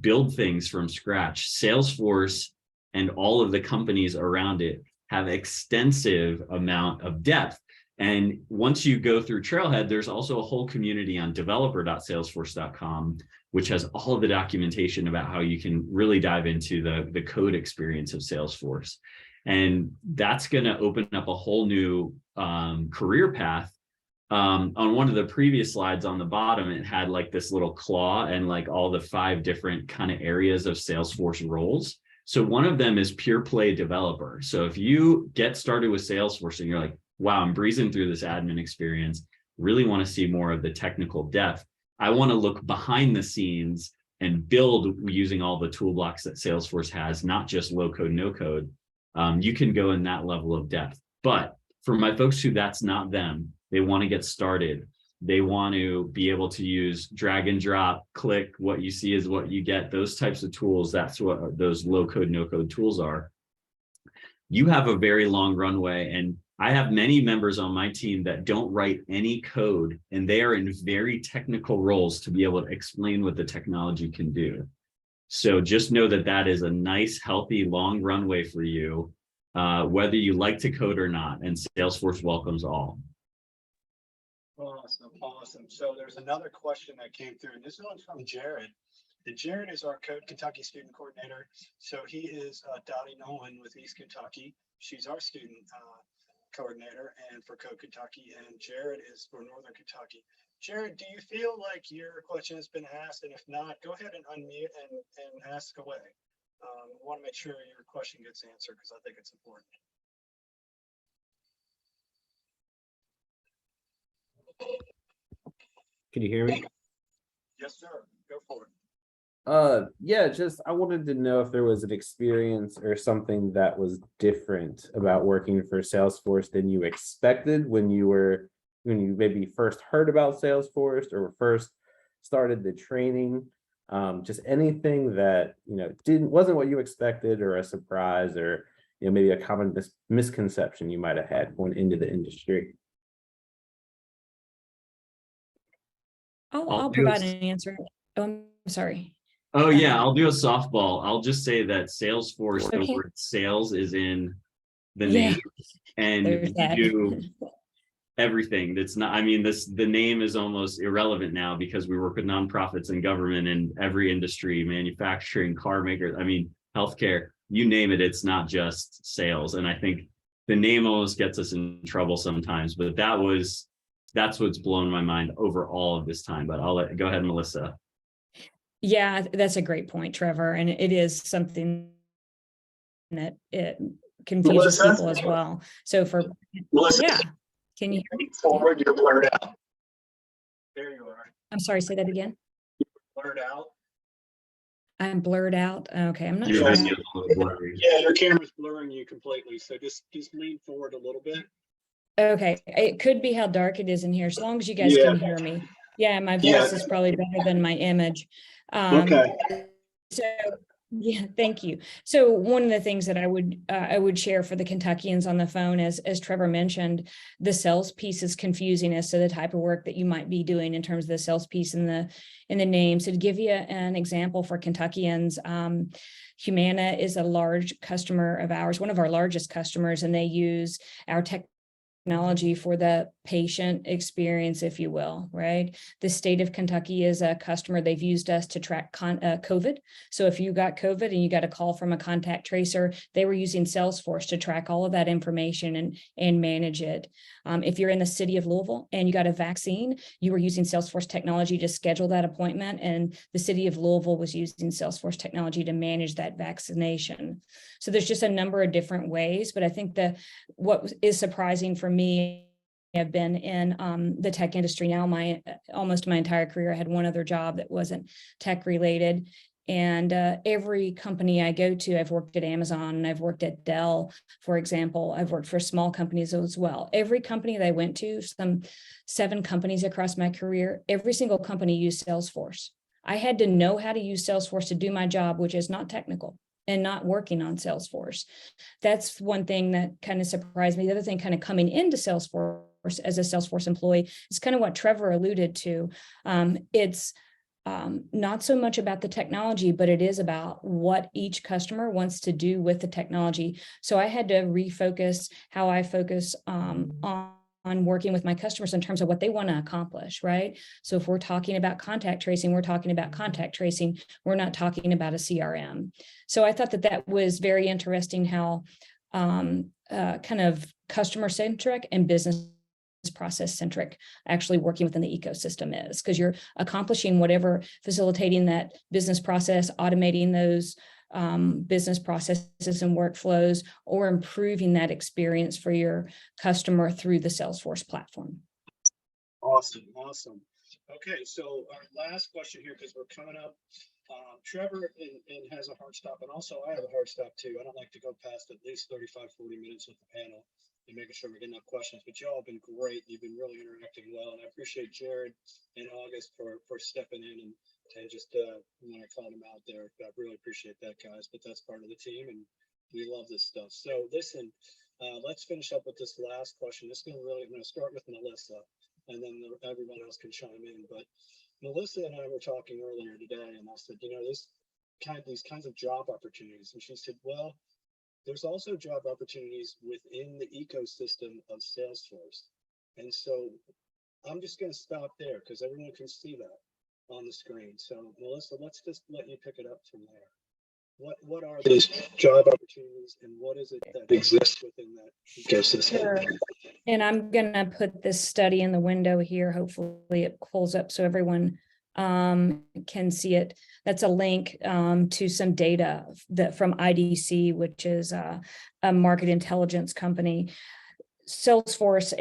build things from scratch, Salesforce and all of the companies around it have extensive amount of depth. And once you go through Trailhead, there's also a whole community on developer.salesforce.com, which has all of the documentation about how you can really dive into the code experience of Salesforce. And that's going to open up a whole new career path. On one of the previous slides on the bottom, it had like this little claw and like all the 5 different kind of areas of Salesforce roles. So one of them is pure play developer. So if you get started with Salesforce and you're like, wow, I'm breezing through this admin experience, really want to see more of the technical depth, I want to look behind the scenes and build using all the tool blocks that Salesforce has, not just low code, no code. You can go in that level of depth. But for my folks who that's not them, they want to get started. They want to be able to use drag and drop, click, what you see is what you get, those types of tools. That's what those low code, no code tools are. You have a very long runway, and I have many members on my team that don't write any code, and they are in very technical roles to be able to explain what the technology can do. So just know that that is a nice, healthy, long runway for you, whether you like to code or not, and Salesforce welcomes all. Awesome, awesome. So there's another question that came through, and this one's from Jared. And Jared is our Code Kentucky student coordinator. So he is Dottie Nolan with East Kentucky. She's our student coordinator and for Code Kentucky, and Jared is for Northern Kentucky. Jared, do you feel like your question has been asked? And if not, go ahead and unmute and ask away. I want to make sure your question gets answered because I think it's important. Can you hear me? Yes, sir. Go for it. Yeah, just I wanted to know if there was an experience or something that was different about working for Salesforce than you expected when you maybe first heard about Salesforce or first started the training. Just anything that wasn't what you expected, or a surprise, or maybe a common misconception you might have had going into the industry. I'll provide an answer. Oh, I'm sorry. Oh yeah, I'll do a softball. I'll just say that Salesforce, Okay. the word sales is in the Yeah. name, and There's we that. do everything. That's not, I mean, the name is almost irrelevant now because we work with nonprofits and government and every industry, manufacturing, car makers, I mean, healthcare, you name it, it's not just sales. And I think the name almost gets us in trouble sometimes, but that's what's blown my mind over all of this time. But go ahead, Melissa. Yeah, that's a great point, Trevor. And it is something that confuses Melissa? people as well. So for, Melissa, yeah, can you, lean forward, you're blurred out. There you are, I'm sorry, say that again. blurred out. I'm blurred out. Okay, I'm not Your sure. video's a little blurry. Yeah, your camera's blurring you completely, so just lean forward a little bit. Okay, it could be how dark it is in here, as long as you guys Yeah. can hear me. Yeah, my Yeah. voice is probably better than my image. Okay. So, yeah, thank you. So one of the things that I would share for the Kentuckians on the phone, as Trevor mentioned, the sales piece is confusing as to the type of work that you might be doing in terms of the sales piece in the name. So to give you an example for Kentuckians, Humana is a large customer of ours, one of our largest customers, and they use our technology for the patient experience, if you will, right? The state of Kentucky is a customer. They've used us to track COVID. So if you got COVID and you got a call from a contact tracer, they were using Salesforce to track all of that information and manage it. If you're in the city of Louisville and you got a vaccine, you were using Salesforce technology to schedule that appointment, and the city of Louisville was using Salesforce technology to manage that vaccination. So there's just a number of different ways, but I think what is surprising for me, I've been in the tech industry now almost my entire career. I had one other job that wasn't tech related. And every company I go to, I've worked at Amazon and I've worked at Dell, for example. I've worked for small companies as well. Every company that I went to, some 7 companies across my career, every single company used Salesforce. I had to know how to use Salesforce to do my job, which is not technical and not working on Salesforce. That's one thing that kind of surprised me. The other thing, kind of coming into Salesforce as a Salesforce employee, is kind of what Trevor alluded to. It's not so much about the technology, but it is about what each customer wants to do with the technology. So I had to refocus how I focus on working with my customers in terms of what they want to accomplish, right? So if we're talking about contact tracing, we're talking about contact tracing. We're not talking about a CRM. So I thought that was very interesting how kind of customer centric and business process centric actually working within the ecosystem is, because you're accomplishing whatever, facilitating that business process, automating those business processes and workflows, or improving that experience for your customer through the Salesforce platform. Awesome. Okay, so our last question here, because we're coming up. Trevor has a hard stop, and also I have a hard stop too. I don't like to go past at least 35, 40 minutes with the panel and making sure we're getting enough questions, but y'all have been great. You've been really interacting well, and I appreciate Jared and August for stepping in and just when I called them out there. I really appreciate that, guys, but that's part of the team, and we love this stuff. So listen, let's finish up with this last question. I'm going to start with Melissa, and then everyone else can chime in. But Melissa and I were talking earlier today, and I said, these kinds of job opportunities, and she said, well, there's also job opportunities within the ecosystem of Salesforce. And so I'm just going to stop there because everyone can see that on the screen. So Melissa, let's just let you pick it up from there. What are these job opportunities, and what is it that exists within that ecosystem? Sure. And I'm going to put this study in the window here. Hopefully it pulls up so everyone can see it. That's a link to some data from IDC, which is a market intelligence company. Salesforce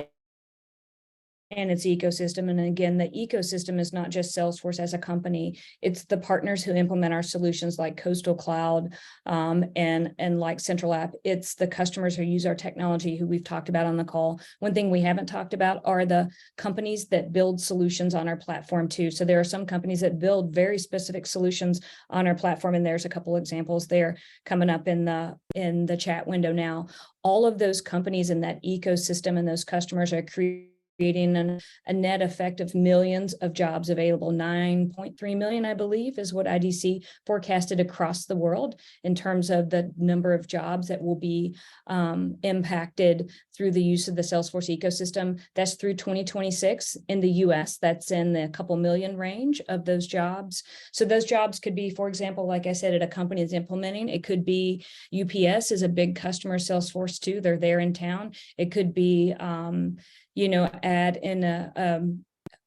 and its ecosystem. And again, the ecosystem is not just Salesforce as a company. It's the partners who implement our solutions like Coastal Cloud and like CentralApp. It's the customers who use our technology who we've talked about on the call. One thing we haven't talked about are the companies that build solutions on our platform too. So there are some companies that build very specific solutions on our platform. And there's a couple examples there coming up in the chat window now. All of those companies in that ecosystem and those customers are creating a net effect of millions of jobs available. 9.3 million, I believe, is what IDC forecasted across the world in terms of the number of jobs that will be impacted through the use of the Salesforce ecosystem. That's through 2026 in the US. That's in the couple million range of those jobs. So those jobs could be, for example, like I said, at a company that's implementing. It could be UPS is a big customer of Salesforce too. They're there in town. It could be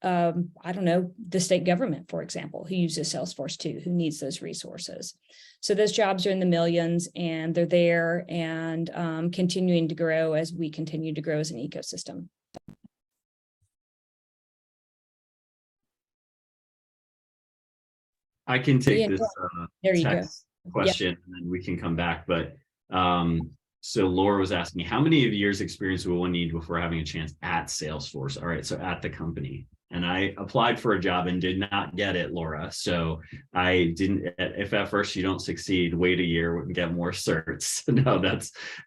I don't know, the state government, for example, who uses Salesforce too, who needs those resources. So those jobs are in the millions, and they're there and continuing to grow as we continue to grow as an ecosystem. I can take Ian, this there you go. text question and then we can come back. But so Laura was asking, how many of years experience will one need before having a chance at Salesforce? All right, so at the company. And I applied for a job and did not get it, Laura. So I didn't, if at first you don't succeed, wait a year and get more certs. No,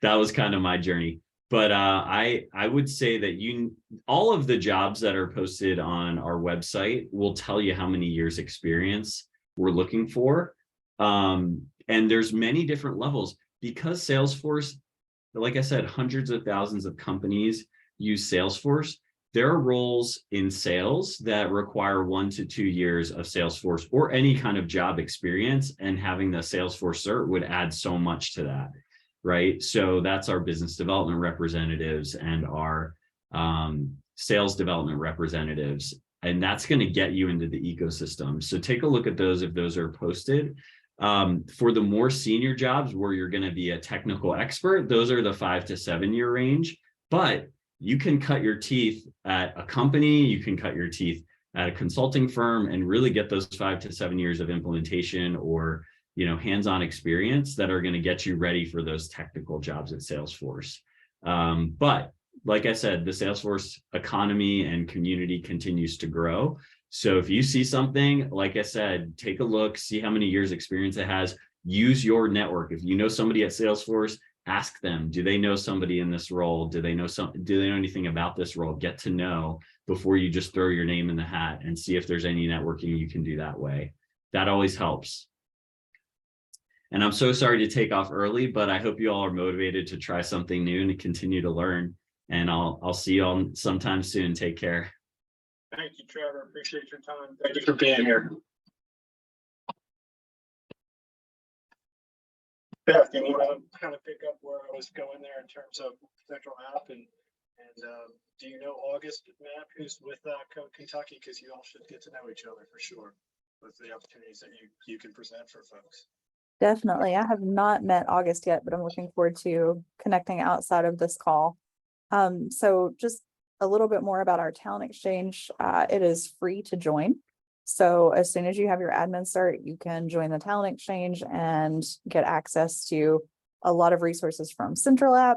that was kind of my journey. But I would say that all of the jobs that are posted on our website will tell you how many years experience we're looking for. And there's many different levels because Salesforce, like I said, hundreds of thousands of companies use Salesforce. There are roles in sales that require 1 to 2 years of Salesforce or any kind of job experience, and having the Salesforce cert would add so much to that, right? So that's our business development representatives and our sales development representatives, and that's going to get you into the ecosystem. So take a look at those if those are posted. For the more senior jobs where you're going to be a technical expert, those are the 5 to 7 year range, but you can cut your teeth at a company, you can cut your teeth at a consulting firm and really get those 5 to 7 years of implementation or, hands-on experience that are going to get you ready for those technical jobs at Salesforce. But like I said, the Salesforce economy and community continues to grow. So if you see something, like I said, take a look, see how many years experience it has, use your network. If you know somebody at Salesforce, ask them, do they know somebody in this role? Do they know anything about this role? Get to know before you just throw your name in the hat, and see if there's any networking you can do that way. That always helps. And I'm so sorry to take off early, but I hope you all are motivated to try something new and to continue to learn. And I'll see you all sometime soon. Take care. Thank you, Trevor. Appreciate your time. Thank you for being here. Beth, you want to kind of pick up where I was going there in terms of CentralApp and do you know August Mapp, who's with Code Kentucky? Because you all should get to know each other for sure with the opportunities that you can present for folks. Definitely. I have not met August yet, but I'm looking forward to connecting outside of this call. So just a little bit more about our talent exchange. It is free to join. So as soon as you have your admin cert, you can join the talent exchange and get access to a lot of resources from CentralApp,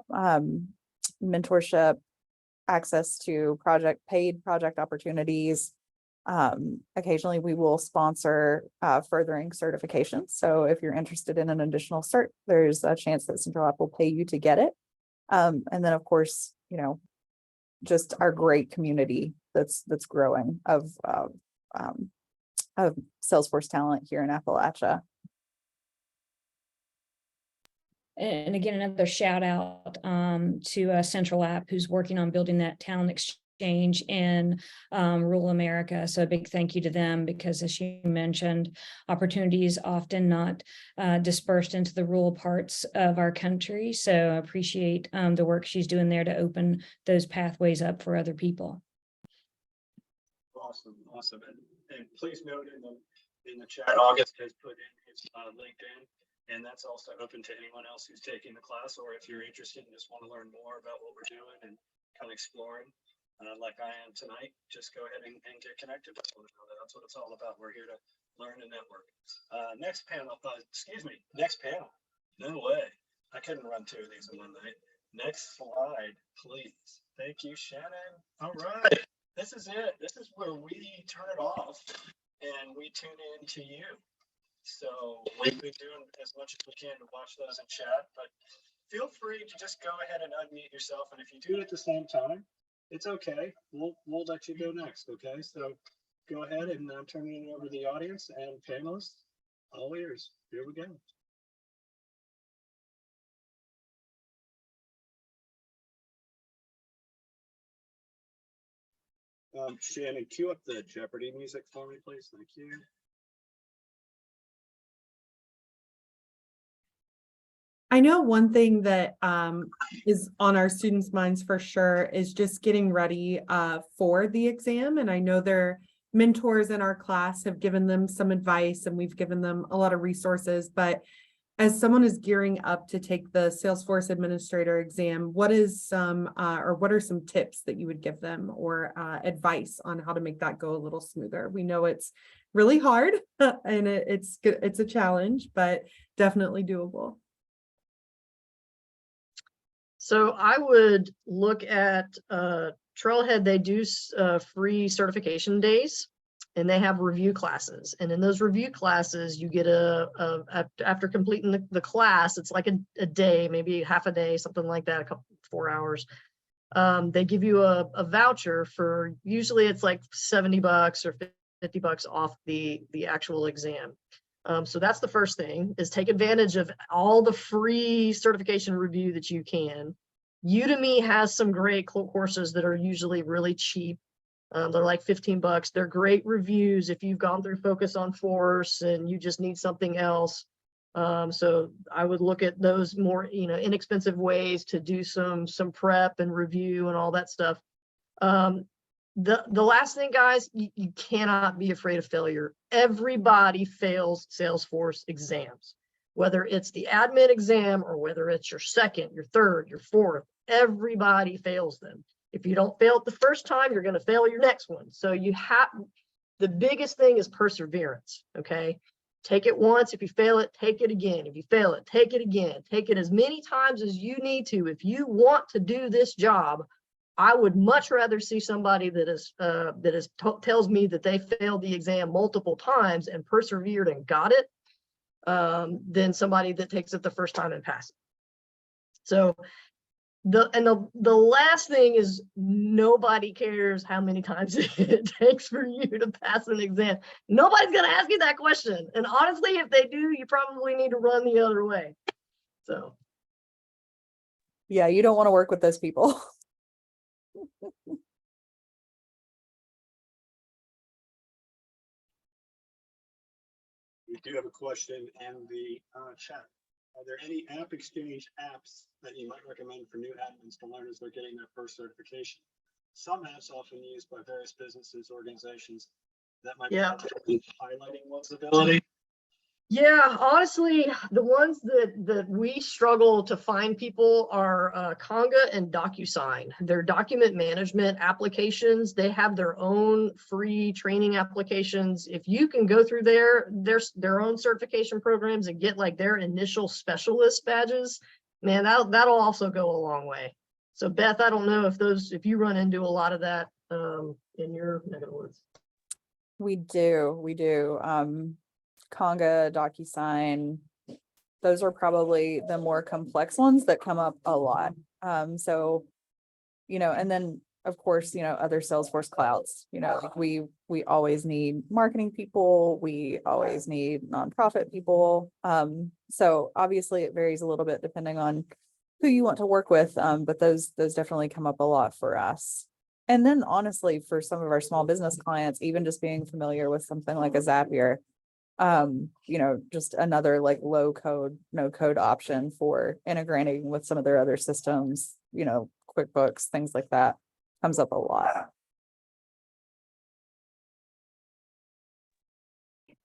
mentorship, access to paid project opportunities. Occasionally we will sponsor furthering certifications. So if you're interested in an additional cert, there's a chance that CentralApp will pay you to get it. And then of course, just our great community that's growing of Salesforce talent here in Appalachia. And again, another shout out to CentralApp, who's working on building that talent exchange in rural America. So a big thank you to them, because as you mentioned, opportunities often not dispersed into the rural parts of our country. So I appreciate the work she's doing there to open those pathways up for other people. Awesome. And please note in the chat, August has put in his LinkedIn, and that's also open to anyone else who's taking the class, or if you're interested and just want to learn more about what we're doing and kind of exploring like I am tonight, just go ahead and get connected with one another. That's what it's all about. We're here to learn and network. Next panel. No way. I couldn't run 2 of these in one night. Next slide, please. Thank you, Shannon. All right. This is it. This is where we turn it off and we tune in to you. So we've been doing as much as we can to watch those in chat, but feel free to just go ahead and unmute yourself. And if you do it at the same time, it's okay. We'll let you go next. Okay. So go ahead and I'm turning it over to the audience and panelists. All ears. Here we go. Shannon, cue up the Jeopardy music for me, please. Thank you. I know one thing that is on our students' minds for sure is just getting ready for the exam. And I know their mentors in our class have given them some advice and we've given them a lot of resources. But as someone is gearing up to take the Salesforce Administrator exam, what is some or what are some tips that you would give them or advice on how to make that go a little smoother? We know it's really hard and it's a challenge, but definitely doable. So I would look at Trailhead. They do free certification days, and they have review classes. And in those review classes, you get after completing the class, it's like a day, maybe half a day, something like that, 4 hours. They give you a voucher for, usually it's like $70 or $50 off the actual exam. So that's the first thing, is take advantage of all the free certification review that you can. Udemy has some great courses that are usually really cheap. They're like $15. They're great reviews if you've gone through Focus on Force and you just need something else. So I would look at those more, inexpensive ways to do some prep and review and all that stuff. The last thing, guys, you cannot be afraid of failure. Everybody fails Salesforce exams, whether it's the admin exam or whether it's your second, your third, your fourth. Everybody fails them. If you don't fail it the first time, you're going to fail your next one. So the biggest thing is perseverance. Okay. Take it once. If you fail it, take it again. If you fail it, take it again. Take it as many times as you need to. If you want to do this job, I would much rather see somebody that tells me that they failed the exam multiple times and persevered and got it, than somebody that takes it the first time and passes. So the last thing is, nobody cares how many times it takes for you to pass an exam. Nobody's going to ask you that question. And honestly, if they do, you probably need to run the other way. So. Yeah, you don't want to work with those people. We do have a question in the chat. Are there any App Exchange apps that you might recommend for new admins to learn as they're getting their first certification? Some apps often used by various businesses, organizations that might be highlighting one's ability. Yeah, honestly, the ones that we struggle to find people are Conga and DocuSign. They're document management applications. They have their own free training applications. If you can go through their own certification programs and get like their initial specialist badges, man, that'll also go a long way. So Beth, I don't know if you run into a lot of that in your neck of the woods. We do. Conga, DocuSign, those are probably the more complex ones that come up a lot. So, and then of course, other Salesforce clouds, like we always need marketing people. We always need nonprofit people. So obviously it varies a little bit depending on who you want to work with. But those definitely come up a lot for us. And then honestly, for some of our small business clients, even just being familiar with something like a Zapier, just another like low code, no code option for integrating with some of their other systems, QuickBooks, things like that comes up a lot.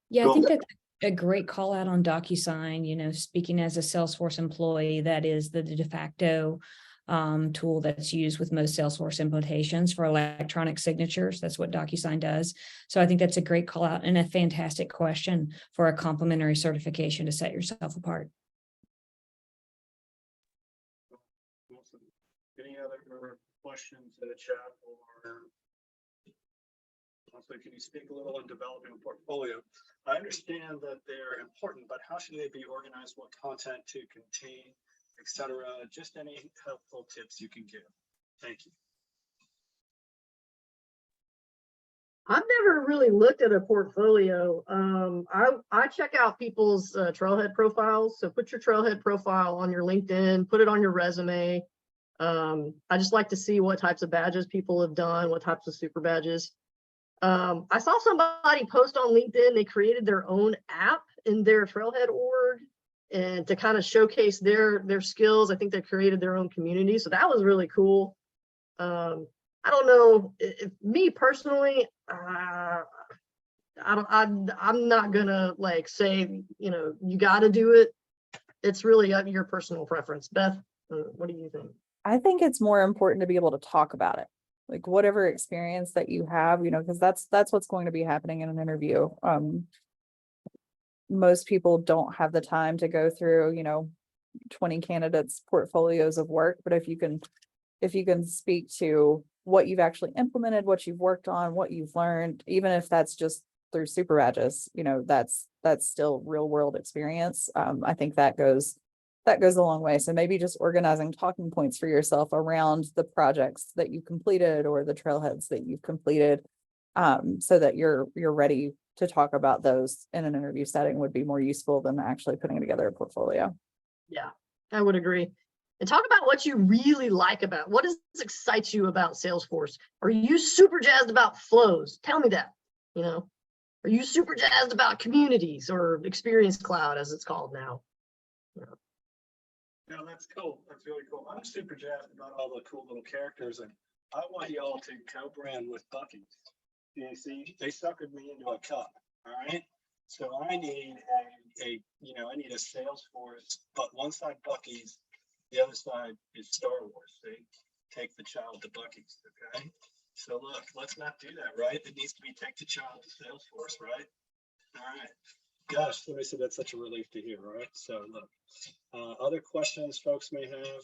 Yeah, I think that's a great call out on DocuSign. Speaking as a Salesforce employee, that is the de facto tool that's used with most Salesforce implementations for electronic signatures. That's what DocuSign does. So I think that's a great call out and a fantastic question for a complimentary certification to set yourself apart. Awesome. Any other questions in the chat, or also can you speak a little on developing a portfolio? I understand that they're important, but how should they be organized? What content to contain, etc.? Just any helpful tips you can give. Thank you. I've never really looked at a portfolio. I check out people's Trailhead profiles. So put your Trailhead profile on your LinkedIn, put it on your resume. I just like to see what types of badges people have done, what types of super badges. I saw somebody post on LinkedIn, they created their own app in their Trailhead org. and to kind of showcase their skills. I think they created their own community. So that was really cool. I don't know if me personally, I'm not gonna like say, you got to do it. It's really your personal preference. Beth, what do you think? I think it's more important to be able to talk about it. Like whatever experience that you have, because that's what's going to be happening in an interview. Most people don't have the time to go through, 20 candidates' portfolios of work, but if you can speak to what you've actually implemented, what you've worked on, what you've learned, even if that's just through super badges, that's still real world experience. I think that goes a long way. So maybe just organizing talking points for yourself around the projects that you completed or the trailheads that you've completed, so that you're ready to talk about those in an interview setting would be more useful than actually putting together a portfolio. Yeah, I would agree. And talk about what you really like about, what excites you about Salesforce. Are you super jazzed about flows? Tell me that, Are you super jazzed about communities or Experience Cloud as it's called now? No, that's cool. That's really cool. I'm super jazzed about all the cool little characters, and I want y'all to co-brand with Buc-ee's. You see, they suckered me into a cup. All right. So I need I need a Salesforce, but one side Buc-ee's, the other side is Star Wars. See, take the child to Buc-ee's. Okay. So look, let's not do that, right? It needs to be take the child to Salesforce, right? All right. Gosh, somebody said that's such a relief to hear, right? So look, other questions folks may have.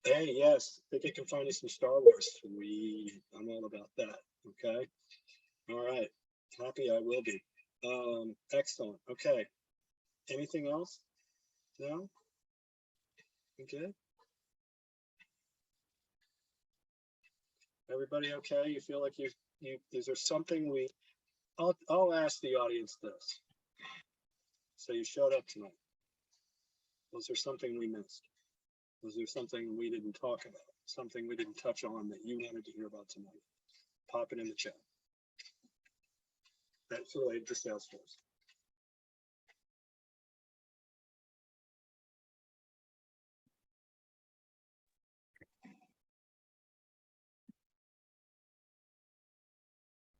Hey, yes, I think I can find you some Star Wars. I'm all about that. Okay. All right. Happy I will be. Excellent. Okay. Anything else? No? Okay. Everybody okay? You feel like is there something I'll ask the audience this. So you showed up tonight. Was there something we missed? Was there something we didn't talk about? Something we didn't touch on that you wanted to hear about tonight? Pop it in the chat. That's related to Salesforce.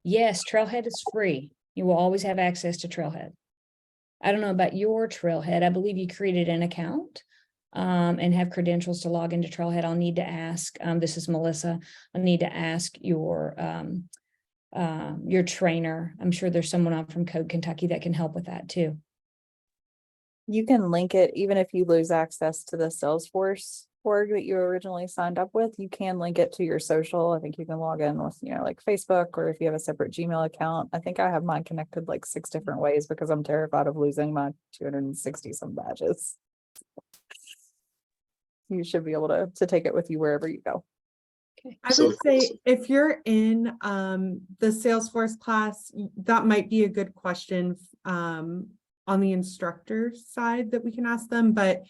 Yes, Trailhead is free. You will always have access to Trailhead. I don't know about your Trailhead. I believe you created an account and have credentials to log into Trailhead. I'll need to ask, this is Melissa, I'll need to ask your trainer. I'm sure there's someone on from Code Kentucky that can help with that too. You can link it, even if you lose access to the Salesforce org that you originally signed up with, you can link it to your social. I think you can log in with, like Facebook, or if you have a separate Gmail account. I think I have mine connected like 6 different ways because I'm terrified of losing my 260 some badges. You should be able to take it with you wherever you go. Okay. I would say if you're in the Salesforce class, that might be a good question on the instructor side that we can ask them, but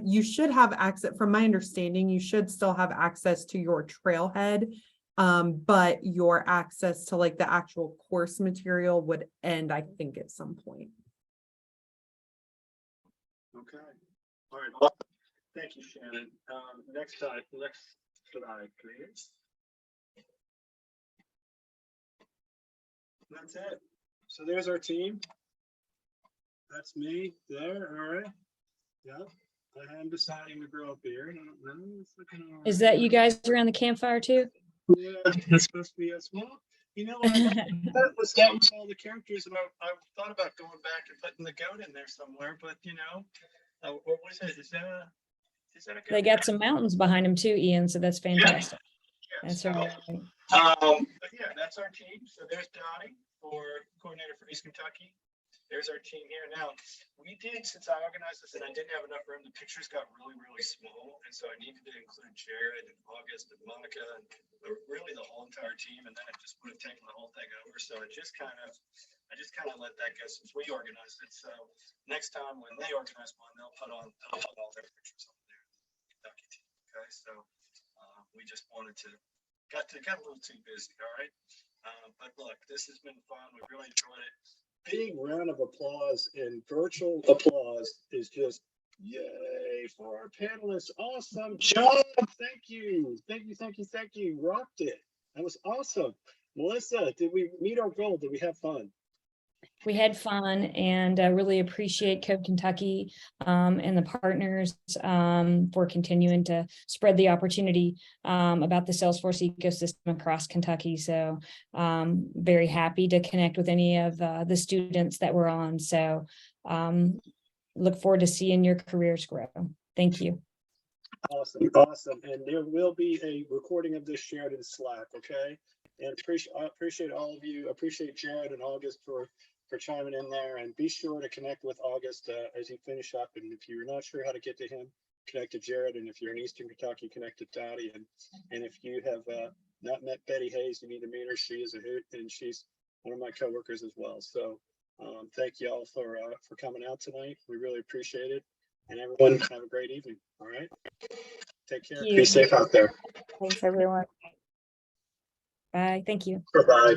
you should have access, from my understanding, you should still have access to your Trailhead, but your access to like the actual course material would end, I think, at some point. Okay. All right. Well, thank you, Shannon. Next slide, please. That's it. So there's our team. That's me there. All right. Yeah. I am deciding to grow a beard. Is that you guys around the campfire too? Yeah, it's supposed to be a small. That was all the characters, and I thought about going back and putting the goat in there somewhere, but or was it? Is that a good? They got some mountains behind them too, Ian. So that's fantastic. Yeah, That's so, right. but yeah, that's our team. So there's Donnie, coordinator for East Kentucky. There's our team here. Now, we did, since I organized this and I didn't have enough room, the pictures got really, really small. And so I needed to include Jared and August and Monica and really the whole entire team. And then it just would have taken the whole thing over. So I just kind of let that go since we organized it. So next time when they organize one, they'll put all their pictures on there. Kentucky team. Okay. So we just wanted to got a little too busy. All right. But look, this has been fun. We really enjoyed it. big round of applause and virtual applause is just yay for our panelists. Awesome job. Thank you. Thank you. Thank you. Thank you. Rocked it. That was awesome. Melissa, did we meet our goal? Did we have fun? We had fun and really appreciate Code Kentucky and the partners for continuing to spread the opportunity about the Salesforce ecosystem across Kentucky. So very happy to connect with any of the students that were on. So look forward to seeing your careers grow. Thank you. Awesome. Awesome. And there will be a recording of this shared in Slack. Okay. And I appreciate all of you. I appreciate Jared and August for chiming in there, and be sure to connect with August as you finish up. And if you're not sure how to get to him, connect to Jared. And if you're in Eastern Kentucky, connect to Dottie. And if you have not met Betty Hayes, you need to meet her. She is a hoot, and she's one of my coworkers as well. So thank you all for coming out tonight. We really appreciate it. And everyone have a great evening. All right. Take care. Be safe out there. Thanks, everyone. Bye. Thank you. Bye-bye.